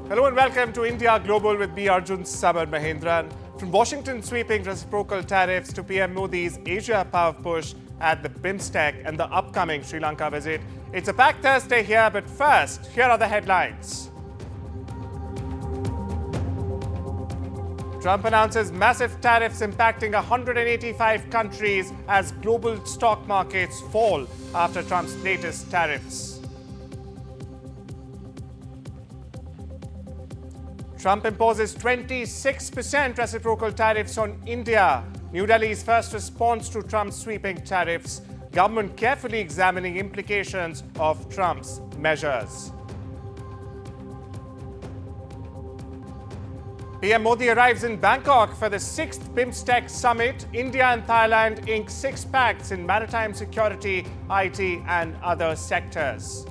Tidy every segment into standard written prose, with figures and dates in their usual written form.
Hello and welcome to India Global with me, Arjun, Samar, Mahendran. From Washington sweeping reciprocal tariffs to PM Modi's Asia power push at the BIMSTEC and the upcoming Sri Lanka visit. It's a packed Thursday here, but first, here are the headlines. Trump announces massive tariffs impacting 185 countries as global stock markets fall after Trump's latest tariffs. Trump imposes 26% reciprocal tariffs on India. New Delhi's first response to Trump's sweeping tariffs. Government carefully examining implications of Trump's measures. PM Modi arrives in Bangkok for the 6th BIMSTEC Summit. India and Thailand ink 6 pacts in maritime security, IT and other sectors.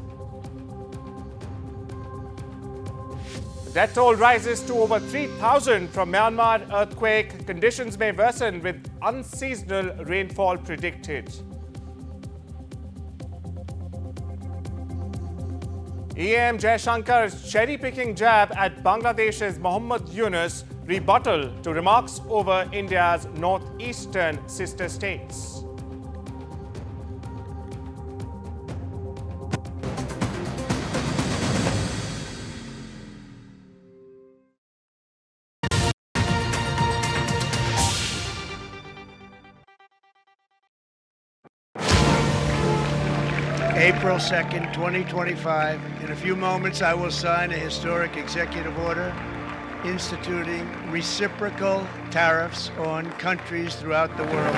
The death toll rises to over 3,000 from Myanmar earthquake. Conditions may worsen with unseasonal rainfall predicted. EM Jaishankar's cherry-picking jab at Bangladesh's Yunus, rebuttal to remarks over India's northeastern sister states. April 2nd, 2025. In a few moments, I will sign a historic executive order instituting reciprocal tariffs on countries throughout the world.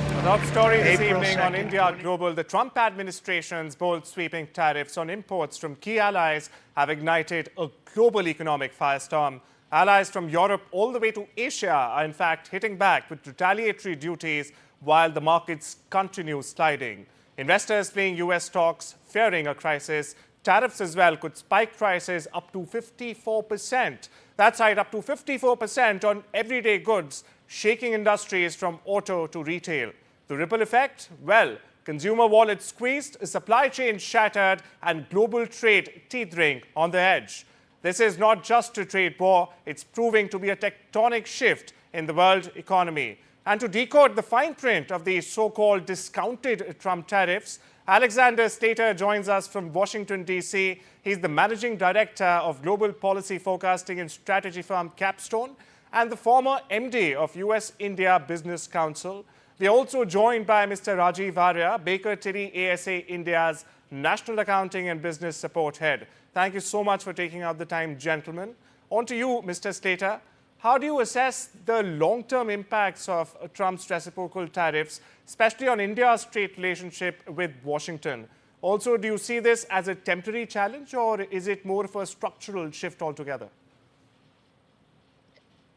The top story this evening on India Global. The Trump administration's bold sweeping tariffs on imports from key allies have ignited a global economic firestorm. Allies from Europe all the way to Asia are in fact hitting back with retaliatory duties while the markets continue sliding. Investors fleeing US stocks, fearing a crisis. Tariffs as well could spike prices up to 54%. That's right, up to 54% on everyday goods, shaking industries from auto to retail. The ripple effect? Well, consumer wallets squeezed, supply chain shattered, and global trade teetering on the edge. This is not just a trade war, it's proving to be a tectonic shift in the world economy. And to decode the fine print of these so-called discounted Trump tariffs, Alexander Slater joins us from Washington, D.C. He's the Managing Director of Global Policy Forecasting and Strategy firm Capstone and the former MD of US-India Business Council. We're also joined by Mr. Rajiv Arya, Baker Tilly ASA India's National Accounting and Business Support Head. Thank you so much for taking out the time, gentlemen. On to you, Mr. Slater. How do you assess the long-term impacts of Trump's reciprocal tariffs, especially on India's trade relationship with Washington? Also, do you see this as a temporary challenge, or is it more of a structural shift altogether?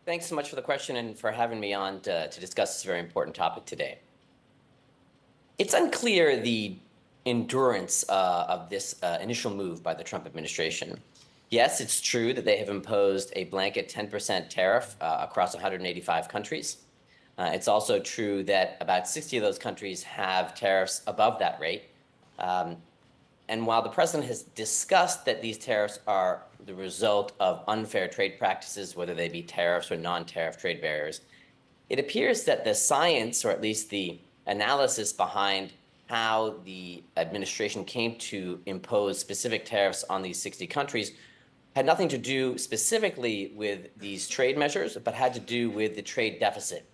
Thanks so much for the question and for having me on to discuss this very important topic today. It's unclear the endurance of this initial move by the Trump administration. Yes, it's true that they have imposed a blanket 10% tariff across 185 countries. It's also true that about 60 of those countries have tariffs above that rate. And while the president has discussed that these tariffs are the result of unfair trade practices, whether they be tariffs or non-tariff trade barriers, it appears that the science, or at least the analysis behind how the administration came to impose specific tariffs on these 60 countries had nothing to do specifically with these trade measures, but had to do with the trade deficit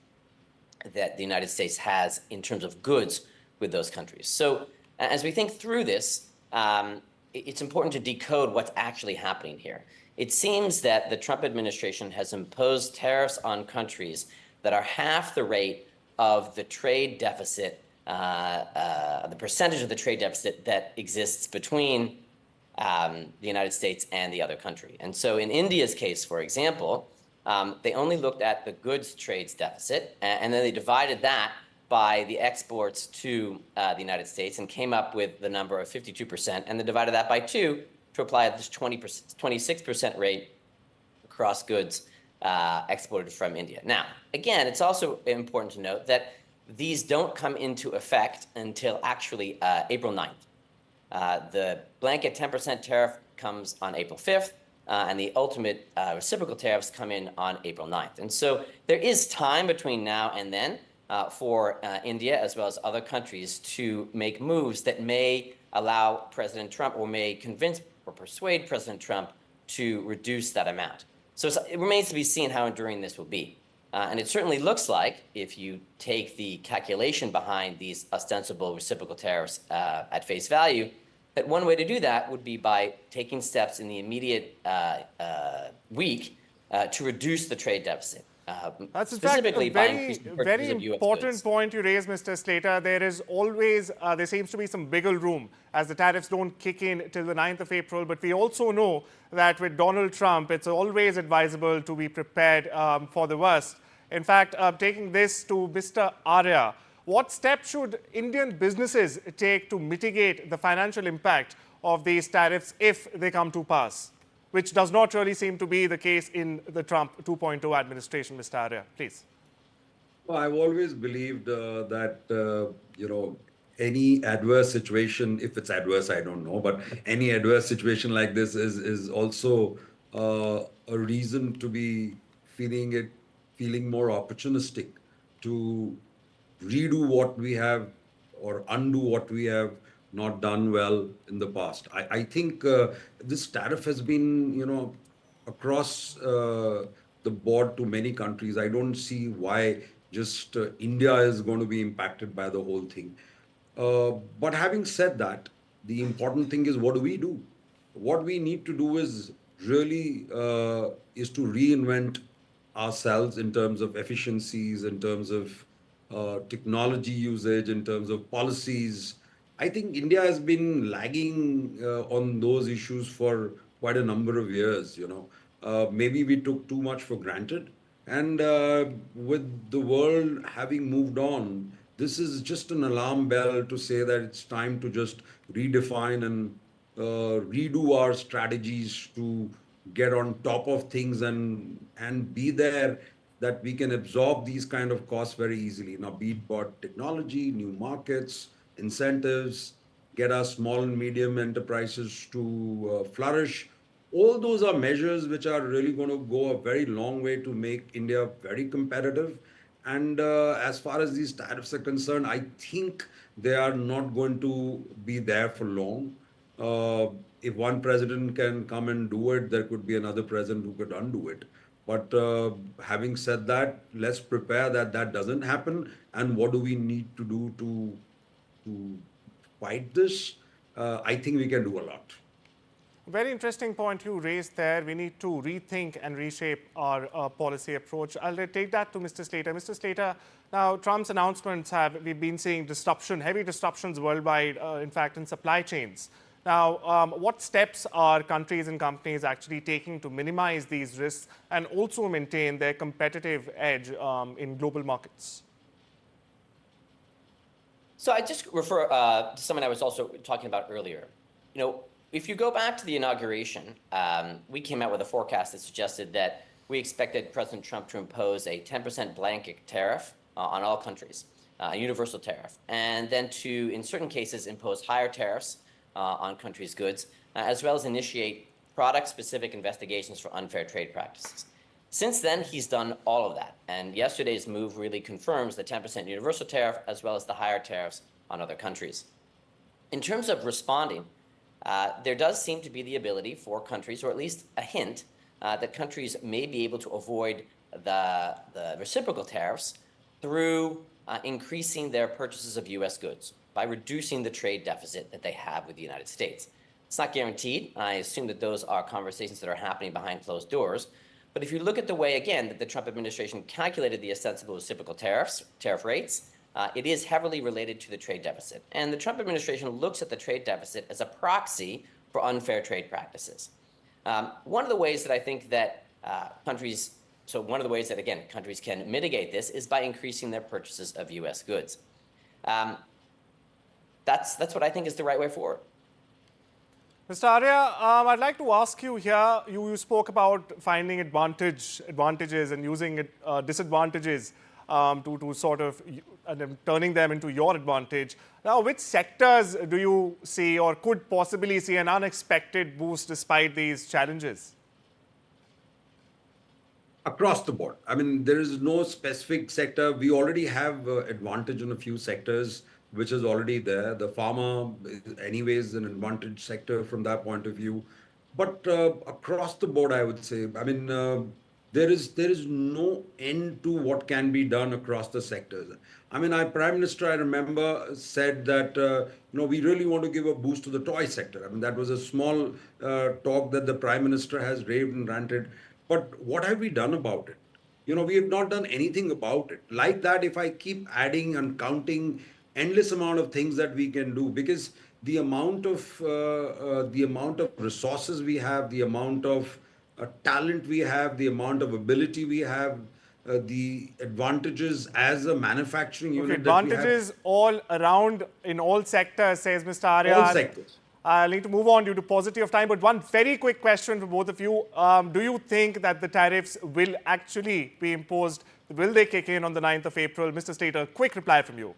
that the United States has in terms of goods with those countries. So as we think through this, it's important to decode what's actually happening here. It seems that the Trump administration has imposed tariffs on countries that are half the rate of the trade deficit, the percentage of the trade deficit that exists between the United States and the other country. And so in India's case, for example, they only looked at the goods trades deficit, and then they divided that by the exports to the United States and came up with the number of 52%, and then divided that by 2 to apply this 26% rate across goods exported from India. Now, again, it's also important to note that these don't come into effect until actually April 9th. The blanket 10% tariff comes on April 5th, and the ultimate reciprocal tariffs come in on April 9th. And so there is time between now and then for India, as well as other countries, to make moves that may allow President Trump or may convince or persuade President Trump to reduce that amount. So it remains to be seen how enduring this will be. And it certainly looks like, if you take the calculation behind these ostensible reciprocal tariffs at face value, that one way to do that would be by taking steps in the immediate week to reduce the trade deficit. That's in fact a very important point you raised, Mr. Slater. There is always, there seems to be some wiggle room as the tariffs don't kick in till the 9th of April. But we also know that with Donald Trump, it's always advisable to be prepared for the worst. In fact, taking this to Mr. Arya, what steps should Indian businesses take to mitigate the financial impact of these tariffs if they come to pass? Which does not really seem to be the case in the Trump 2.0 administration, Mr. Arya. Please. Well, I've always believed that, any adverse situation, if it's adverse, I don't know, but any adverse situation like this is also a reason to be feeling more opportunistic, to redo what we have or undo what we have not done well in the past. I think this tariff has been, across the board to many countries. I don't see why just India is going to be impacted by the whole thing. But having said that, the important thing is, what do we do? What we need to do is really is to reinvent ourselves in terms of efficiencies, in terms of technology usage, in terms of policies. I think India has been lagging on those issues for quite a number of years. Maybe we took too much for granted. And with the world having moved on, this is just an alarm bell to say that it's time to just redefine and redo our strategies to get on top of things and be there, that we can absorb these kind of costs very easily. Now, be it about technology, new markets, incentives, get our small and medium enterprises to flourish. All those are measures which are really going to go a very long way to make India very competitive. And as far as these tariffs are concerned, I think they are not going to be there for long. If one president can come and do it, there could be another president who could undo it. But having said that, let's prepare that that doesn't happen. And what do we need to do to fight this? I think we can do a lot. Very interesting point you raised there. We need to rethink and reshape our policy approach. I'll take that to Mr. Slater. Mr. Slater, now Trump's announcements we've been seeing heavy disruptions worldwide, in fact, in supply chains. Now, what steps are countries and companies actually taking to minimize these risks and also maintain their competitive edge in global markets? So I just refer to something I was also talking about earlier. If you go back to the inauguration, we came out with a forecast that suggested that we expected President Trump to impose a 10% blanket tariff on all countries, a universal tariff, and then to, in certain cases, impose higher tariffs on countries' goods, as well as initiate product-specific investigations for unfair trade practices. Since then, he's done all of that, and yesterday's move really confirms the 10% universal tariff as well as the higher tariffs on other countries. In terms of responding, there does seem to be the ability for countries, or at least a hint, that countries may be able to avoid the reciprocal tariffs through increasing their purchases of U.S. goods by reducing the trade deficit that they have with the United States. It's not guaranteed. I assume that those are conversations that are happening behind closed doors. But if you look at the way, again, that the Trump administration calculated the ostensible reciprocal tariff rates, it is heavily related to the trade deficit. And the Trump administration looks at the trade deficit as a proxy for unfair trade practices. One of the ways that I think that countries can mitigate this is by increasing their purchases of U.S. goods. That's what I think is the right way forward. Mr. Arya, I'd like to ask you here, you spoke about finding advantages and using disadvantages to sort of turning them into your advantage. Now, which sectors do you see or could possibly see an unexpected boost despite these challenges? Across the board. I mean, there is no specific sector. We already have advantage in a few sectors, which is already there. The pharma, anyways, an advantage sector from that point of view. But across the board, I would say, I mean, there is no end to what can be done across the sectors. I mean, our Prime Minister, I remember, said that we really want to give a boost to the toy sector. I mean, that was a small talk that the Prime Minister has raved and ranted. But what have we done about it? We have not done anything about it. Like that, if I keep adding and counting endless amount of things that we can do, because the amount of resources we have, the amount of talent we have, the amount of ability we have, the advantages as a manufacturing unit. Advantages all around in all sectors, says Mr. Arya. All sectors. I'll need to move on due to paucity of time, but one very quick question for both of you. Do you think that the tariffs will actually be imposed? Will they kick in on the 9th of April? Mr. Slater, quick reply from you.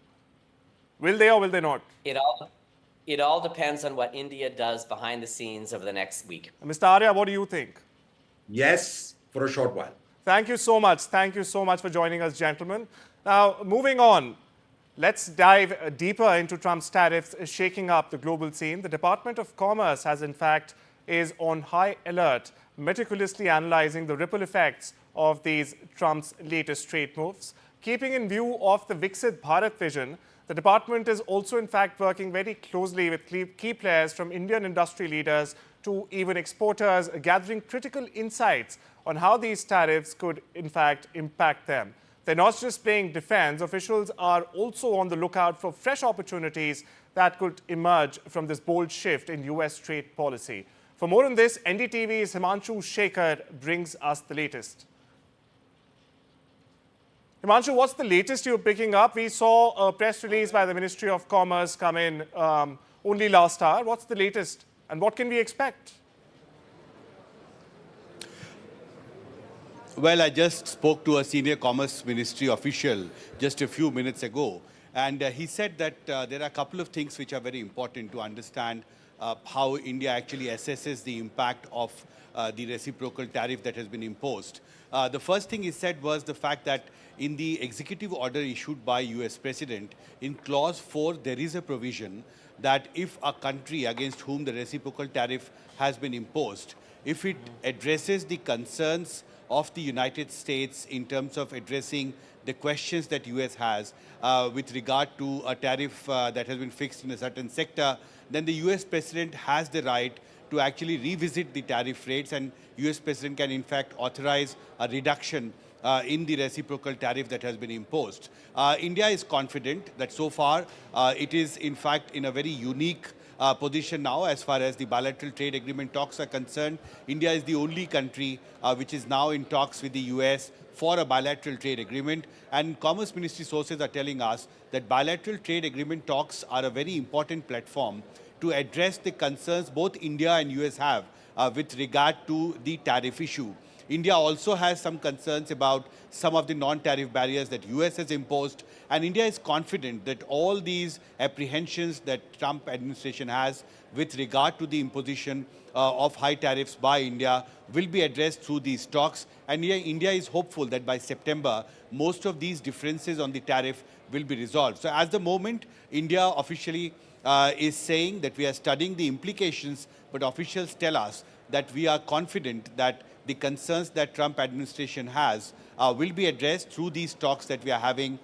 Will they or will they not? It all depends on what India does behind the scenes over the next week. Mr. Arya, what do you think? Yes, for a short while. Thank you so much. Thank you so much for joining us, gentlemen. Now, moving on. Let's dive deeper into Trump's tariffs shaking up the global scene. The Department of Commerce is on high alert, meticulously analyzing the ripple effects of these Trump's latest trade moves. Keeping in view of the Viksit Bharat vision, the department is also in fact working very closely with key players from Indian industry leaders to even exporters, gathering critical insights on how these tariffs could in fact impact them. They're not just playing defense. Officials are also on the lookout for fresh opportunities that could emerge from this bold shift in U.S. trade policy. For more on this, NDTV's Himanshu Shekhar brings us the latest. Himanshu, what's the latest you're picking up? We saw a press release by the Ministry of Commerce come in only last hour. What's the latest and what can we expect? Well, I just spoke to a senior Commerce Ministry official just a few minutes ago, and he said that there are a couple of things which are very important to understand how India actually assesses the impact of the reciprocal tariff that has been imposed. The first thing he said was the fact that in the executive order issued by US President, in clause 4, there is a provision that if a country against whom the reciprocal tariff has been imposed, if it addresses the concerns of the United States in terms of addressing the questions that US has with regard to a tariff that has been fixed in a certain sector, then the US President has the right to actually revisit the tariff rates, and US President can in fact authorize a reduction in the reciprocal tariff that has been imposed. India is confident that so far it is in fact in a very unique position now as far as the bilateral trade agreement talks are concerned. India is the only country which is now in talks with the US for a bilateral trade agreement, and Commerce Ministry sources are telling us that bilateral trade agreement talks are a very important platform to address the concerns both India and US have with regard to the tariff issue. India also has some concerns about some of the non-tariff barriers that US has imposed, and India is confident that all these apprehensions that Trump administration has with regard to the imposition of high tariffs by India will be addressed through these talks, and India is hopeful that by September most of these differences on the tariff will be resolved. So at the moment, India officially is saying that we are studying the implications, but officials tell us that we are confident that the concerns that Trump administration has will be addressed through these talks that we are having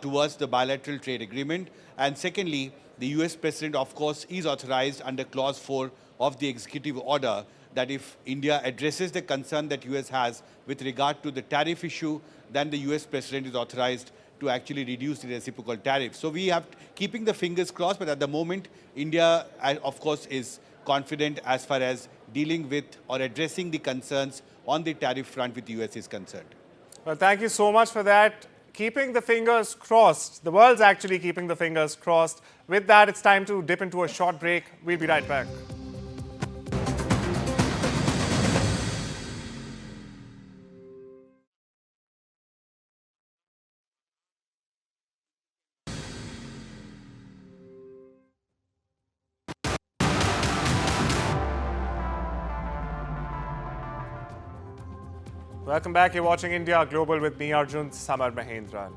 towards the bilateral trade agreement. And secondly, the US President, of course, is authorized under Clause 4 of the executive order that if India addresses the concern that US has with regard to the tariff issue, then the US President is authorized to actually reduce the reciprocal tariff. So we have keeping the fingers crossed, but at the moment, India, of course, is confident as far as dealing with or addressing the concerns on the tariff front with the US is concerned. Well, thank you so much for that. Keeping the fingers crossed. The world's actually keeping the fingers crossed. With that, it's time to dip into a short break. We'll be right back. Welcome back. You're watching India Global with me, Arjun, Samar, Mahendran.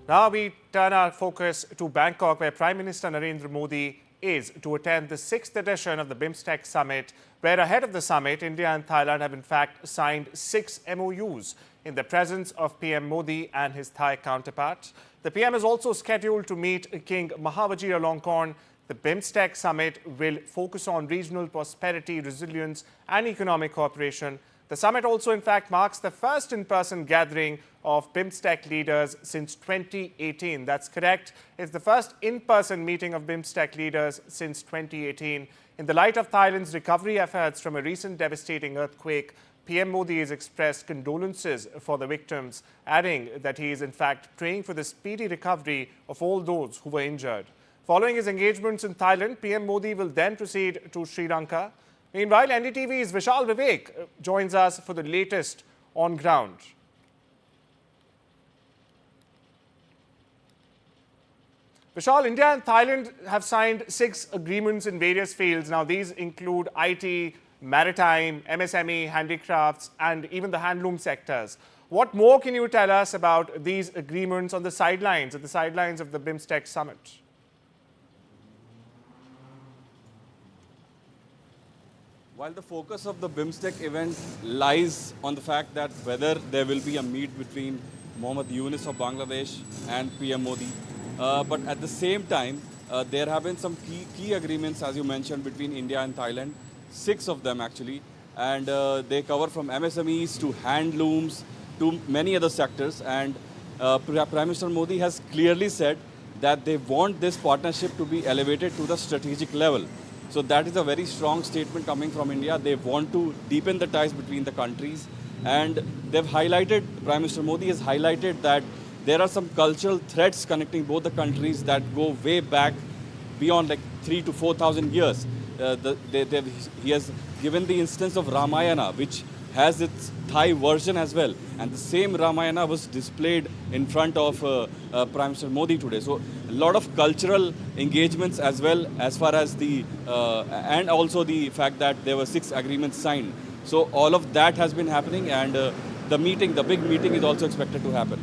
Now we turn our focus to Bangkok, where Prime Minister Narendra Modi is to attend the 6th edition of the BIMSTEC Summit, where ahead of the summit, India and Thailand have in fact signed 6 MoUs in the presence of PM Modi and his Thai counterpart. The PM is also scheduled to meet King Maha Vajiralongkorn. The BIMSTEC Summit will focus on regional prosperity, resilience and economic cooperation. The summit also, in fact, marks the first in-person gathering of BIMSTEC leaders since 2018. That's correct. It's the first in-person meeting of BIMSTEC leaders since 2018. In the light of Thailand's recovery efforts from a recent devastating earthquake, PM Modi has expressed condolences for the victims, adding that he is, in fact, praying for the speedy recovery of all those who were injured. Following his engagements in Thailand, PM Modi will then proceed to Sri Lanka. Meanwhile, NDTV's Vishal Vivek joins us for the latest on ground. Vishal, India and Thailand have signed 6 agreements in various fields. Now, these include IT, maritime, MSME, handicrafts, and even the handloom sectors. What more can you tell us about these agreements on the sidelines, at the sidelines of the BIMSTEC Summit? While the focus of the BIMSTEC event lies on the fact that whether there will be a meet between Mohammed Yunus of Bangladesh and PM Modi, but at the same time, there have been some key agreements, as you mentioned, between India and Thailand, 6 of them actually, and they cover from MSMEs to handlooms to many other sectors. And Prime Minister Modi has clearly said that they want this partnership to be elevated to the strategic level. So that is a very strong statement coming from India. They want to deepen the ties between the countries. And they've highlighted, Prime Minister Modi has highlighted that there are some cultural threads connecting both the countries that go way back beyond like 3,000 to 4,000 years. He has given the instance of Ramayana, which has its Thai version as well. And the same Ramayana was displayed in front of Prime Minister Modi today. So a lot of cultural engagements as well, as far as the, and also the fact that there were 6 agreements signed. So all of that has been happening, and the big meeting is also expected to happen.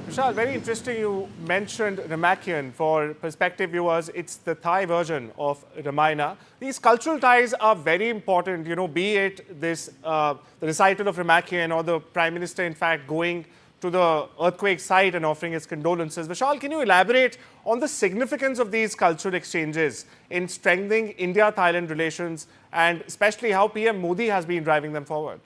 Vishal, very interesting you mentioned Ramakien. For perspective viewers, it's the Thai version of Ramayana. These cultural ties are very important, be it this, the recital of Ramakien or the Prime Minister, in fact, going to the earthquake site and offering his condolences. Vishal, can you elaborate on the significance of these cultural exchanges in strengthening India-Thailand relations, and especially how PM Modi has been driving them forward?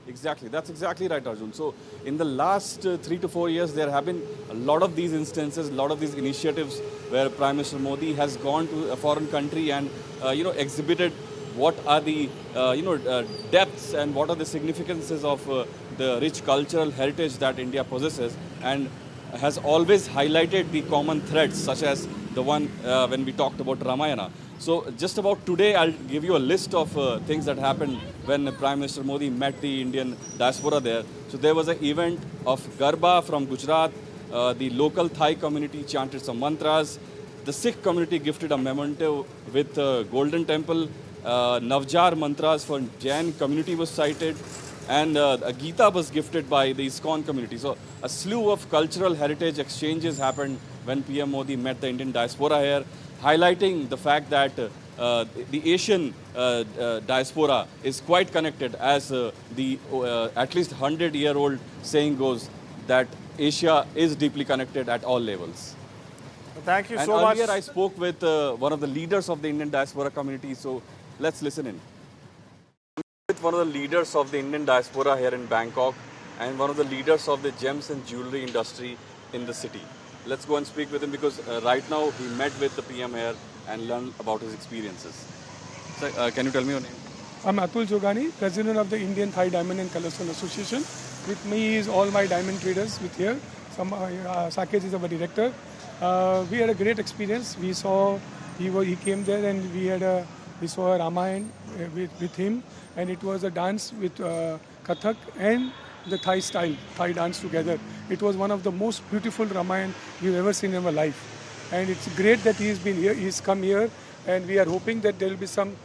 Exactly. That's exactly right, Arjun. So in the last 3 to 4 years, there have been a lot of these instances, a lot of these initiatives where Prime Minister Modi has gone to a foreign country and, exhibited what are the, depths and what are the significances of the rich cultural heritage that India possesses, and has always highlighted the common threads, such as the one when we talked about Ramayana. So just about today, I'll give you a list of things that happened when Prime Minister Modi met the Indian diaspora there. So there was an event of Garba from Gujarat. The local Thai community chanted some mantras. The Sikh community gifted a memento with Golden Temple. Navjar mantras for Jain community was cited. And a Gita was gifted by the ISKCON community. So a slew of cultural heritage exchanges happened when PM Modi met the Indian diaspora here, highlighting the fact that the Asian diaspora is quite connected, as the at least 100-year-old saying goes, that Asia is deeply connected at all levels. Thank you and so much. Earlier I spoke with one of the leaders of the Indian diaspora community, so let's listen in. With one of the leaders of the Indian diaspora here in Bangkok and one of the leaders of the gems and jewelry industry in the city. Let's go and speak with him, because right now he met with the PM here and learned about his experiences. So, can you tell me your name? I'm Atul Jogani, President of the Indian Thai Diamond and Colorstone Association. With me is all my diamond traders with here. Sakesh is our director. We had a great experience. We saw, he came there and we saw a Ramayana with him, and it was a dance with Kathak and the Thai style, Thai dance together. It was one of the most beautiful Ramayana we've ever seen in our life. And it's great that he's been here, he's come here, and we are hoping that there will be some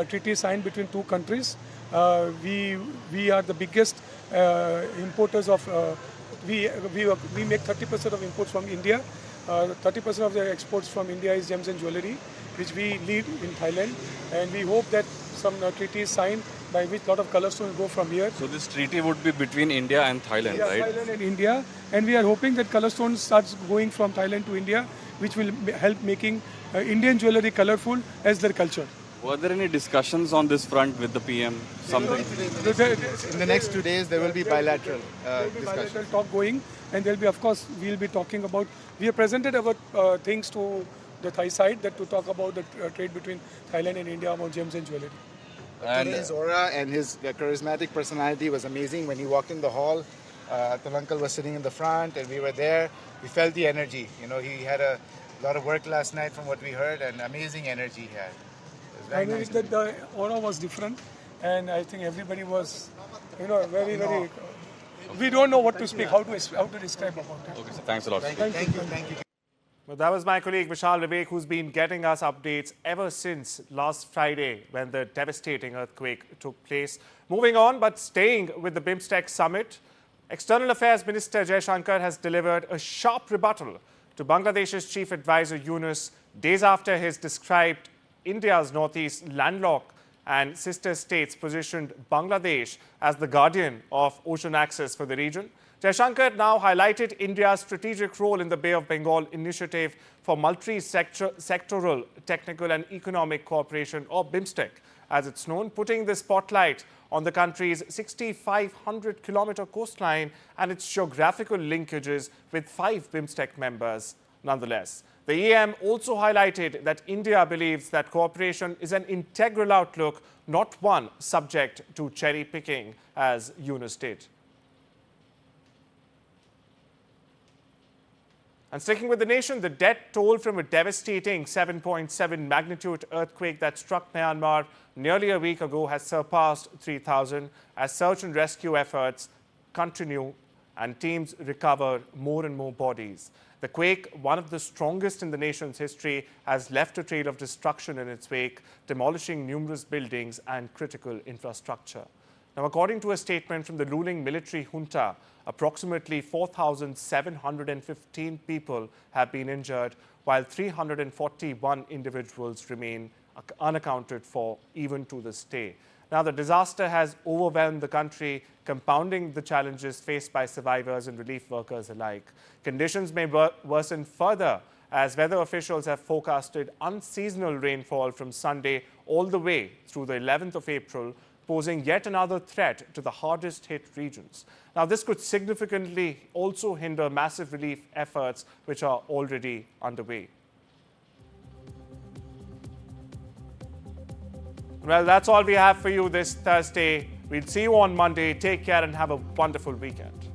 treaty signed between two countries. We are the biggest importers of. We make 30% of imports from India. 30% of the exports from India is gems and jewellery, which we lead in Thailand. And we hope that some treaty is signed by which a lot of color stones go from here. So this treaty would be between India and Thailand, right? Thailand and India. And we are hoping that color stones starts going from Thailand to India, which will help making Indian jewellery colorful as their culture. Were there any discussions on this front with the PM? Something? In the next 2 days, there will be bilateral discussions. Bilateral talk going, and there'll be, of course, we'll be talking about. We have presented our things to the Thai side that to talk about the trade between Thailand and India about gems and jewellery. And his aura and his charismatic personality was amazing. When he walked in the hall, the uncle was sitting in the front, and we were there. We felt the energy. You know, he had a lot of work last night, from what we heard, and amazing energy he had. I mean, that the aura was different, and I think everybody was, very. We don't know what to speak, how to describe about it. Okay, so thanks a lot. Thank you. Well, that was my colleague Vishal Vivek, who's been getting us updates ever since last Friday when the devastating earthquake took place. Moving on, but staying with the BIMSTEC Summit, External Affairs Minister Jaishankar has delivered a sharp rebuttal to Bangladesh's chief advisor Yunus days after his described India's northeast landlocked and sister states positioned Bangladesh as the guardian of ocean access for the region. Jaishankar now highlighted India's strategic role in the Bay of Bengal initiative for multi-sectoral technical and economic cooperation, or BIMSTEC, as it's known, putting the spotlight on the country's 6,500-kilometer coastline and its geographical linkages with 5 BIMSTEC members nonetheless. The EM also highlighted that India believes that cooperation is an integral outlook, not one subject to cherry picking, as Yunus did. And sticking with the nation, the death toll from a devastating 7.7 magnitude earthquake that struck Myanmar nearly a week ago has surpassed 3,000 as search and rescue efforts continue and teams recover more and more bodies. The quake, one of the strongest in the nation's history, has left a trail of destruction in its wake, demolishing numerous buildings and critical infrastructure. Now, according to a statement from the ruling military junta, approximately 4,715 people have been injured, while 341 individuals remain unaccounted for even to this day. Now, the disaster has overwhelmed the country, compounding the challenges faced by survivors and relief workers alike. Conditions may worsen further as weather officials have forecasted unseasonal rainfall from Sunday all the way through the 11th of April, posing yet another threat to the hardest hit regions. Now, this could significantly also hinder massive relief efforts which are already underway. Well, that's all we have for you this Thursday. We'll see you on Monday. Take care and have a wonderful weekend.